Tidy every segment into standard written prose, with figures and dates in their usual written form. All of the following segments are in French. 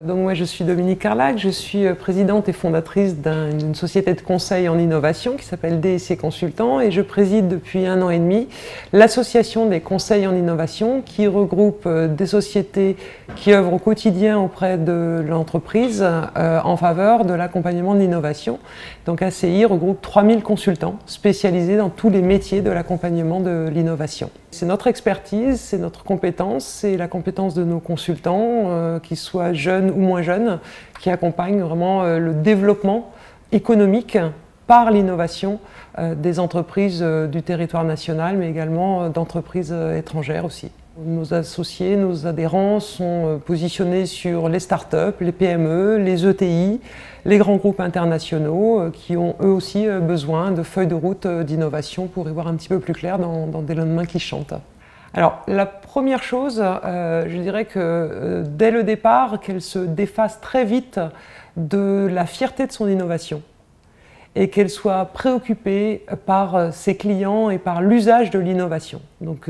Donc moi je suis Dominique Carlac, je suis présidente et fondatrice d'une société de conseil en innovation qui s'appelle DSC Consultants et je préside depuis 1 an et demi l'association des conseils en innovation qui regroupe des sociétés qui œuvrent au quotidien auprès de l'entreprise en faveur de l'accompagnement de l'innovation. Donc ACI regroupe 3000 consultants spécialisés dans tous les métiers de l'accompagnement de l'innovation. C'est notre expertise, c'est notre compétence, c'est la compétence de nos consultants, qu'ils soient jeunes ou moins jeunes, qui accompagnent vraiment le développement économique par l'innovation des entreprises du territoire national, mais également d'entreprises étrangères aussi. Nos associés, nos adhérents sont positionnés sur les startups, les PME, les ETI, les grands groupes internationaux qui ont eux aussi besoin de feuilles de route d'innovation pour y voir un petit peu plus clair dans des lendemains qui chantent. Alors la première chose, je dirais que dès le départ, qu'elle se défasse très vite de la fierté de son innovation et qu'elle soit préoccupée par ses clients et par l'usage de l'innovation. Donc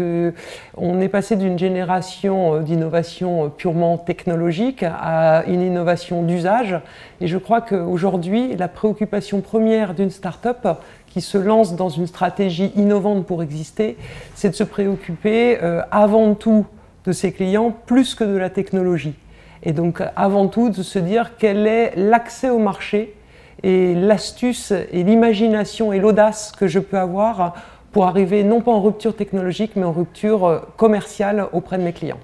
on est passé d'une génération d'innovation purement technologique à une innovation d'usage et je crois qu'aujourd'hui la préoccupation première d'une start-up qui se lance dans une stratégie innovante pour exister, c'est de se préoccuper avant tout de ses clients plus que de la technologie. Et donc avant tout de se dire quel est l'accès au marché et l'astuce et l'imagination et l'audace que je peux avoir pour arriver non pas en rupture technologique mais en rupture commerciale auprès de mes clients.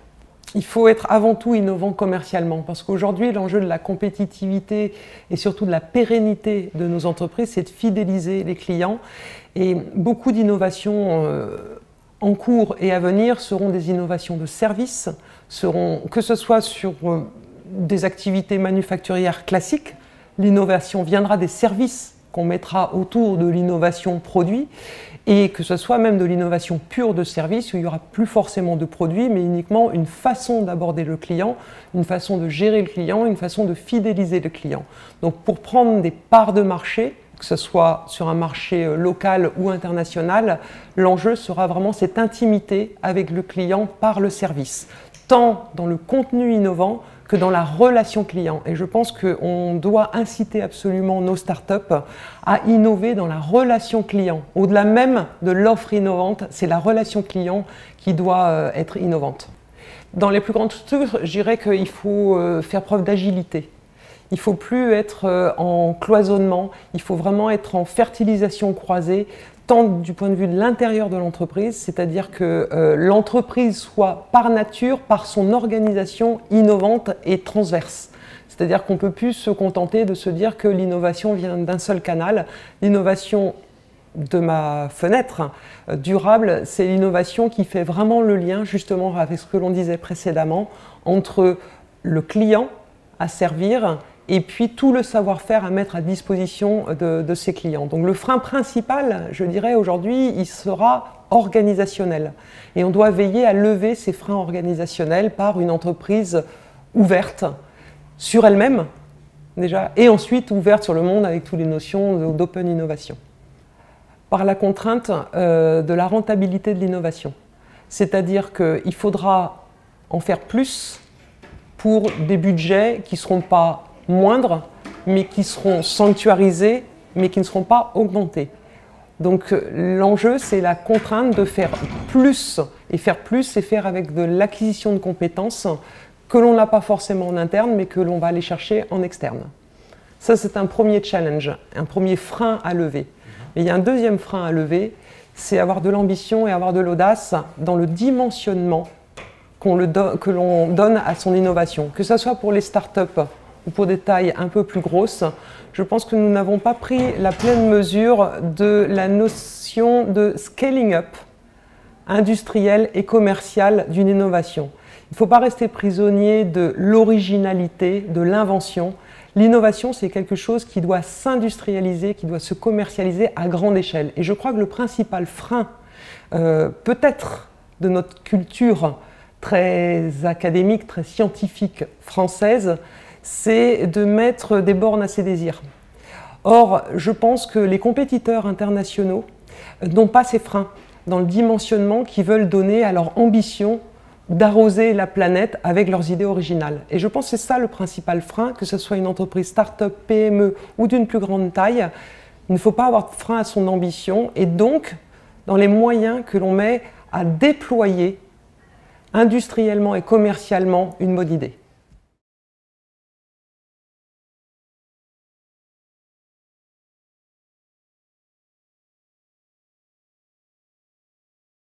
Il faut être avant tout innovant commercialement parce qu'aujourd'hui l'enjeu de la compétitivité et surtout de la pérennité de nos entreprises c'est de fidéliser les clients et beaucoup d'innovations en cours et à venir seront des innovations de services, que ce soit sur des activités manufacturières classiques. L'innovation viendra des services qu'on mettra autour de l'innovation produit et que ce soit même de l'innovation pure de service où il n'y aura plus forcément de produits mais uniquement une façon d'aborder le client, une façon de gérer le client, une façon de fidéliser le client. Donc pour prendre des parts de marché, que ce soit sur un marché local ou international, l'enjeu sera vraiment cette intimité avec le client par le service, tant dans le contenu innovant que dans la relation client. Et je pense qu'on doit inciter absolument nos startups à innover dans la relation client. Au-delà même de l'offre innovante, c'est la relation client qui doit être innovante. Dans les plus grandes structures, je dirais qu'il faut faire preuve d'agilité. Il ne faut plus être en cloisonnement, il faut vraiment être en fertilisation croisée, tant du point de vue de l'intérieur de l'entreprise, c'est-à-dire que l'entreprise soit par nature, par son organisation innovante et transverse. C'est-à-dire qu'on ne peut plus se contenter de se dire que l'innovation vient d'un seul canal. L'innovation de ma fenêtre durable, c'est l'innovation qui fait vraiment le lien justement avec ce que l'on disait précédemment entre le client à servir et puis tout le savoir-faire à mettre à disposition de ses clients. Donc le frein principal, je dirais aujourd'hui, il sera organisationnel. Et on doit veiller à lever ces freins organisationnels par une entreprise ouverte sur elle-même, déjà, et ensuite ouverte sur le monde avec toutes les notions d'open innovation. Par la contrainte de la rentabilité de l'innovation. C'est-à-dire qu'il faudra en faire plus pour des budgets qui ne seront pas moindres, mais qui seront sanctuarisés, mais qui ne seront pas augmentés. Donc l'enjeu, c'est la contrainte de faire plus, et faire avec de l'acquisition de compétences que l'on n'a pas forcément en interne, mais que l'on va aller chercher en externe. Ça, c'est un premier challenge, un premier frein à lever. Mais il y a un deuxième frein à lever, c'est avoir de l'ambition et avoir de l'audace dans le dimensionnement que l'on donne à son innovation, que ce soit pour les startups ou pour des tailles un peu plus grosses. Je pense que nous n'avons pas pris la pleine mesure de la notion de scaling up industriel et commercial d'une innovation. Il ne faut pas rester prisonnier de l'originalité, de l'invention. L'innovation, c'est quelque chose qui doit s'industrialiser, qui doit se commercialiser à grande échelle. Et je crois que le principal frein, peut-être de notre culture très académique, très scientifique française, c'est de mettre des bornes à ses désirs. Or, je pense que les compétiteurs internationaux n'ont pas ces freins dans le dimensionnement qu'ils veulent donner à leur ambition d'arroser la planète avec leurs idées originales. Et je pense que c'est ça le principal frein, que ce soit une entreprise start-up, PME ou d'une plus grande taille. Il ne faut pas avoir de frein à son ambition et donc dans les moyens que l'on met à déployer industriellement et commercialement une bonne idée.